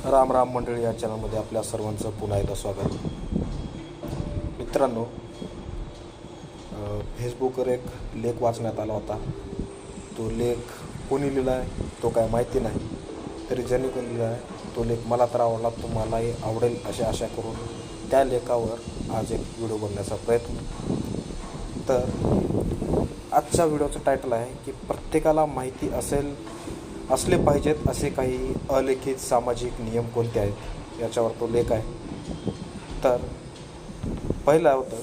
राम राम मंडळी, या चॅनलमध्ये आपल्या सर्वांचं पुन्हा एकदा स्वागत. मित्रांनो, फेसबुकवर एक लेख वाचण्यात आला होता. तो लेख कोणी लिहिला आहे तो काय माहिती नाही, तरी ज्यांनी कोणी लिहिला आहे तो लेख मला तर आवडला, तुम्हालाही आवडेल अशी आशा करून त्या लेखावर आज एक व्हिडिओ बनवण्याचा प्रयत्न. तर आजच्या व्हिडिओचं टायटल आहे की प्रत्येकाला माहिती असले पाहिजेत असे काही अलिखित सामाजिक नियम कोणते आहेत, याच्यावर तो लेख आहे. तर पहिलं होतं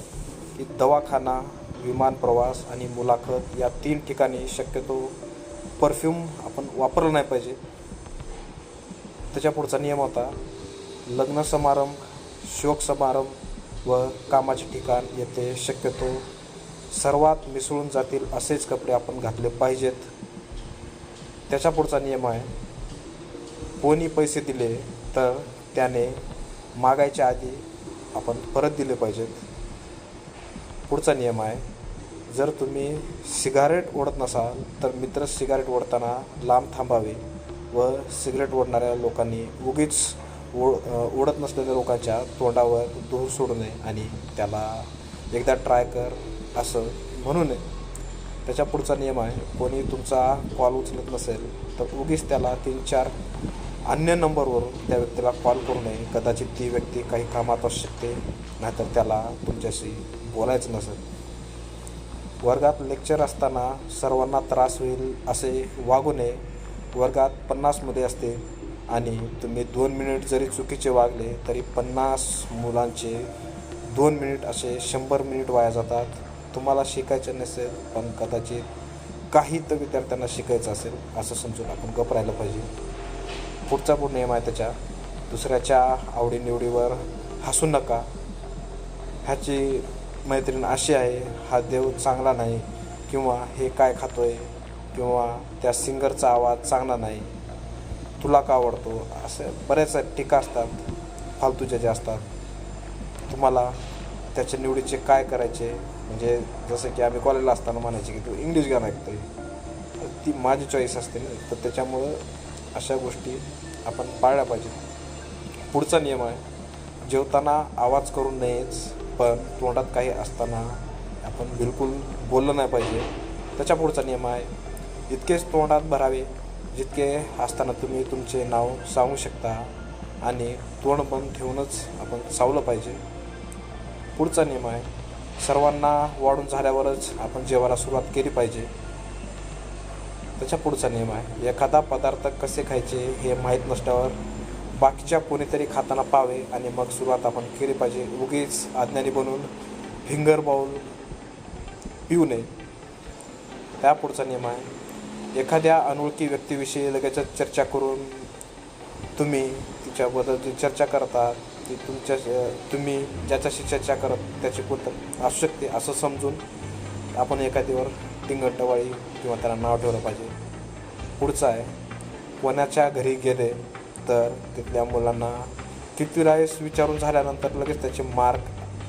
की दवाखाना, विमान प्रवास आणि मुलाखत या 3 ठिकाणी शक्यतो परफ्यूम आपण वापरलं नाही पाहिजे. त्याच्या पुढचा नियम होता लग्न समारंभ, शोक समारंभ व कामाचे ठिकाण येथे शक्यतो सर्वात मिसळून जातील असेच कपडे आपण घातले पाहिजेत. त्याच्या पुढचा नियम आहे कोणी पैसे दिले तर त्याने मागायच्या आधी आपण परत दिले पाहिजेत. पुढचा नियम आहे जर तुम्ही सिगारेट ओढत नसाल तर मित्र सिगारेट ओढताना लांब थांबावे व सिगरेट ओढणाऱ्या लोकांनी उगीच ओढत नसलेल्या लोकांच्या तोंडावर धूर सोडू नये आणि त्याला एकदा ट्राय कर असं म्हणू नये. त्याच्या पुढचा नियम आहे कोणी तुमचा कॉल उचलत नसेल तर उगीच त्याला 3-4 अन्य नंबरवरून त्या व्यक्तीला कॉल करू नये. कदाचित ती व्यक्ती काही कामात असू शकते, नाहीतर त्याला तुमच्याशी बोलायचं नसेल. वर्गात लेक्चर असताना सर्वांना त्रास होईल असे वागू नये. वर्गात 50 मुले असते आणि तुम्ही 2 मिनिट जरी चुकीचे वागले तरी 50 मुलांचे 2 मिनिट असे 100 मिनिट वाया जातात. तुम्हाला शिकायचं नसेल पण कदाचित काही तर विद्यार्थ्यांना शिकायचं असेल असं समजून आपण गप्प राहिलं पाहिजे. पुढचा नियम आहे त्याच्या दुसऱ्याच्या आवडीनिवडीवर हसू नका. ह्याची मैत्रीण अशी आहे, हा देव चांगला नाही, किंवा हे काय खातोय, किंवा त्या सिंगरचा आवाज चांगला नाही, तुला का आवडतो, असे बऱ्याच टीका असतात, फालतूचे जे असतात. तुम्हाला त्याच्या निवडीचे काय करायचे, म्हणजे जसं की आम्ही कॉलेजला असताना म्हणायचे की तू इंग्लिश गाणं ऐकतोय, ती माझी चॉईस असते ना. तर त्याच्यामुळं अशा गोष्टी आपण पाळल्या पाहिजेत. पुढचा नियम आहे जेवताना आवाज करू नयेच, पण तोंडात काही असताना आपण बिलकुल बोललं नाही पाहिजे. त्याच्या पुढचा नियम आहे इतकेच तोंडात भरावे जितके असताना तुम्ही तुमचे नाव सांगू शकता आणि तोंड बंद ठेवूनच आपण चावलं पाहिजे. पुढचा नियम आहे सर्वांना वाढून झाल्यावरच आपण जेवायला सुरुवात केली पाहिजे. त्याच्या पुढचा नियम आहे एखादा पदार्थ कसे खायचे हे माहीत नसल्यावर बाकीच्या कोणीतरी खाताना पाहावे आणि मग सुरुवात आपण केली पाहिजे. उगीच अज्ञानी बनून फिंगर बाउल पिऊ नये. त्या पुढचा नियम आहे एखाद्या अनोळखी व्यक्तीविषयी लगेचच चर्चा करून तुम्ही तिच्याबद्दल जी चर्चा करता ती तुम्ही ज्याच्याशी चर्चा करत त्याची कोणतं असू शकते असं समजून आपण एखाद्यावर टिंगटवाळी किंवा त्याला नाव ठेवलं पाहिजे. पुढचं आहे कोणाच्या घरी गेले तर तिथल्या मुलांना किती राईस विचारून झाल्यानंतर लगेच त्याचे मार्क,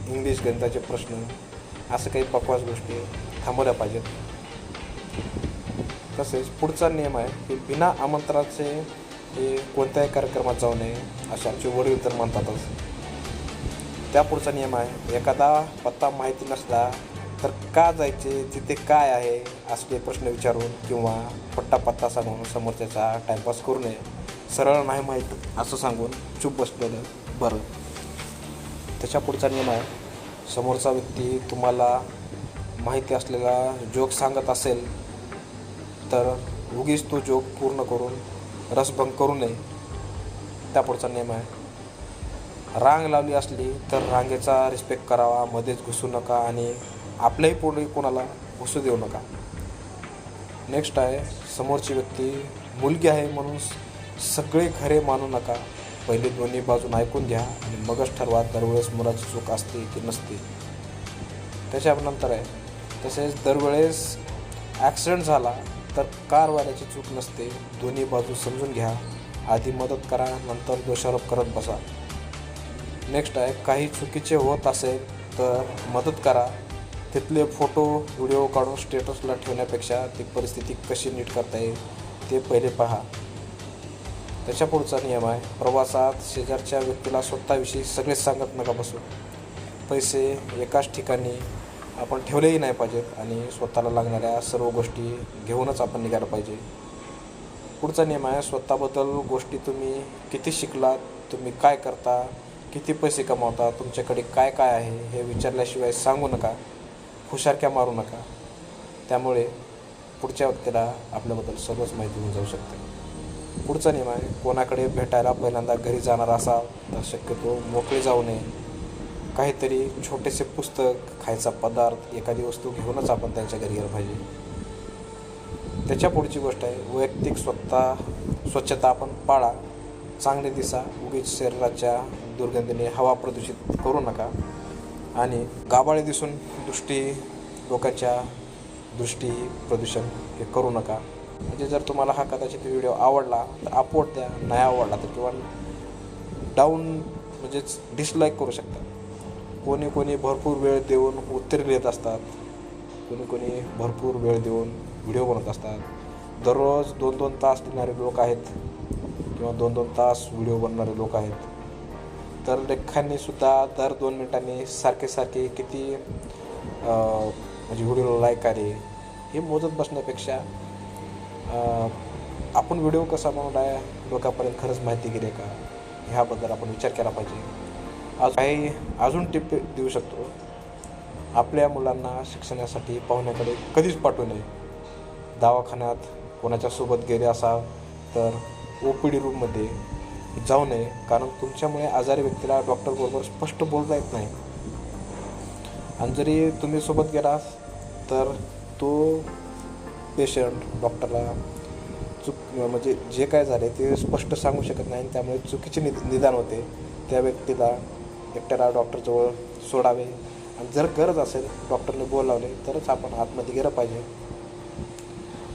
इंग्लिश गणिताचे प्रश्न, असं काही बकवास गोष्टी थांबवल्या पाहिजेत. तसेच पुढचा नियम आहे की बिना आमंत्रणाचे हे कोणत्याही कार्यक्रमात जाऊ नये असे आमचे वडील तर म्हणतातच. त्या पुढचा नियम आहे एखादा पत्ता माहिती नसला तर का जायचे, तिथे काय आहे असले प्रश्न विचारून किंवा पत्ता सांगून समोरच्याचा टाईमपास करू नये. सरळ नाही माहीत असं सांगून चूप बसलेलं बरं. त्याच्या पुढचा नियम आहे समोरचा व्यक्ती तुम्हाला माहिती असलेला जोक सांगत असेल तर उगीच तो जोक पूर्ण करून रसभंग करू नये. त्या पुढचा नियम आहे रांग लावली असली तर रांगेचा रिस्पेक्ट करावा, मध्येच घुसू नका आणि आपल्याही पुढे कोणाला घुसू देऊ नका. नेक्स्ट आहे समोरची व्यक्ती मुलगी आहे म्हणून सगळे खरे मानू नका. पहिले दोन्ही बाजून ऐकून घ्या आणि मगच ठरवा दरवेळेस मुलाची चूक असते की नसते. त्याच्यानंतर आहे तसेच दरवेळेस ॲक्सिडेंट झाला तर कारवाल्याची चूक नसते. दोन्ही बाजू समजून घ्या, आधी मदत करा, नंतर दोषारोप करत बसा. नेक्स्ट आहे काही चुकीचे होत असेल तर मदत करा. तिथले फोटो व्हिडिओ काढून स्टेटसला ठेवण्यापेक्षा ती परिस्थिती कशी नीट करता येईल ते पहिले पहा. त्याच्या पुढचा नियम आहे, प्रवासात शेजारच्या व्यक्तीला स्वतःविषयी सगळेच सांगत नका बसू. पैसे एकाच ठिकाणी आपण ठेवलेही नाही पाहिजेत आणि स्वतःला लागणाऱ्या सर्व गोष्टी घेऊनच आपण निघायला पाहिजे. पुढचा नियम आहे, स्वतःबद्दल गोष्टी तुम्ही किती शिकलात, तुम्ही काय करता, किती पैसे कमावता, तुमच्याकडे काय काय आहे हे विचारल्याशिवाय सांगू नका. हुशारक्या मारू नका. त्यामुळे पुढच्या व्यक्तीला आपल्याबद्दल सर्वच माहिती होऊन जाऊ शकते. पुढचा नियम आहे, कोणाकडे भेटायला पहिल्यांदा घरी जाणार असाल तर शक्यतो मोकळे जाऊ नये. काहीतरी छोटेसे पुस्तक, खायचा पदार्थ, एखादी वस्तू घेऊनच आपण त्यांच्या घरी गेलं पाहिजे. त्याच्या पुढची गोष्ट आहे, वैयक्तिक स्वच्छता आपण पाळा. चांगले दिसा, उगीच शरीराच्या दुर्गंधीने हवा प्रदूषित करू नका आणि गाभाळे दिसून लोकांच्या दृष्टी प्रदूषण हे करू नका. म्हणजे जर तुम्हाला हा कदाचित व्हिडिओ आवडला तर अपलोड द्या, नाही आवडला तर किंवा डाऊन म्हणजेच डिसलाईक करू शकता. कोणी भरपूर वेळ देऊन उत्तर देत असतात, कोणी भरपूर वेळ देऊन व्हिडिओ बनवत असतात. दररोज 2-2 तास देणारे लोक आहेत किंवा 2-2 तास व्हिडिओ बनणारे लोक आहेत. तर लेखांनीसुद्धा दर 2 मिनिटांनी सारखे किती म्हणजे व्हिडिओला लाईक आले हे मोजत बसण्यापेक्षा आपण व्हिडिओ कसा बनवला आहे, लोकांपर्यंत खरंच माहिती गेली का, ह्याबद्दल आपण विचार केला पाहिजे. अजून टिप देऊ शकतो, आपल्या मुलांना शिक्षणासाठी पाहुण्याकडे कधीच पाठवू नये. दवाखान्यात कोणाच्यासोबत गेले असाल तर OPD रूममध्ये जाऊ नये, कारण तुमच्यामुळे आजारी व्यक्तीला डॉक्टरबरोबर स्पष्ट बोलता येत नाही. आणि जरी तुम्ही सोबत गेला तर तो पेशंट डॉक्टरला म्हणजे जे काय झाले ते स्पष्ट सांगू शकत नाही आणि त्यामुळे चुकीचे निदान होते. त्या व्यक्तीला एकट्याला डॉक्टरजवळ सोडावे आणि जर गरज असेल डॉक्टरने बोलावले तरच आपण आतमध्ये गेलं पाहिजे.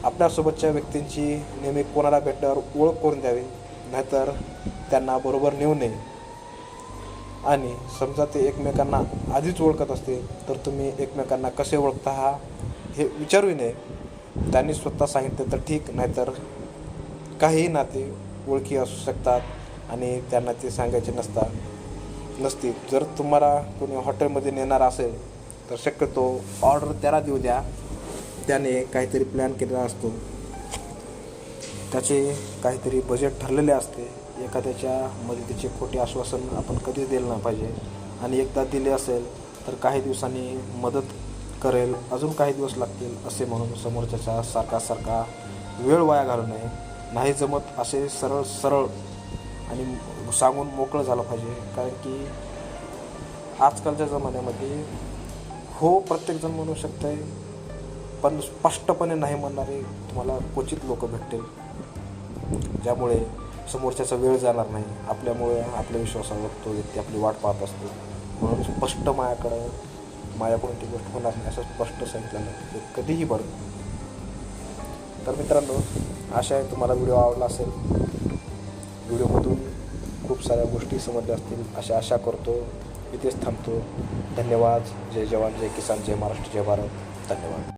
आपल्यासोबतच्या व्यक्तींची नेहमी कोणाला भेटल्यावर ओळख करून द्यावी, नाहीतर त्यांना बरोबर नेऊ नये. आणि समजा ते एकमेकांना आधीच ओळखत असतील तर तुम्ही एकमेकांना कसे ओळखता हे विचारू नये. त्यांनी स्वतः सांगितलं तर ठीक, नाहीतर काहीही नाते ओळखी असू शकतात आणि त्यांना ते सांगायचे नसतील. जर तुम्हाला कोणी हॉटेलमध्ये नेणार असेल तर शक्यतो ऑर्डर त्याला देऊ द्या. त्याने काहीतरी प्लॅन केलेला असतो, त्याचे काहीतरी बजेट ठरलेले असते. एखाद्याच्या मदतीचे खोटे आश्वासन आपण कधीच दिलं नाही पाहिजे. आणि एकदा दिले असेल तर काही दिवसांनी मदत करेल, अजून काही दिवस लागतील असे म्हणून समोरच्याचा सारखा वेळ वाया घालू नये. नाही जमत असे सरळ आणि सांगून मोकळं झालं पाहिजे. कारण की आजकालच्या जमान्यामध्ये हो प्रत्येकजण म्हणू शकतं आहे, पण स्पष्टपणे नाही म्हणणारे तुम्हाला क्वचित लोक भेटतील, ज्यामुळे समोरच्याचा वेळ जाणार नाही. आपल्यामुळे आपल्या विश्वासावर तो व्यक्ती आपली वाट पाहत असतो. म्हणून स्पष्ट माझ्याकडून ती गोष्ट होणार नाही असं स्पष्ट सांगितलं ते कधीही बरं. तर मित्रांनो, आशा आहे तुम्हाला व्हिडिओ आवडला असेल. व्हिडिओमधून खूप साऱ्या गोष्टी समजल्या असतील अशी आशा करतो. इथेच थांबतो. धन्यवाद. जय जवान, जय किसान, जय महाराष्ट्र, जय भारत. धन्यवाद.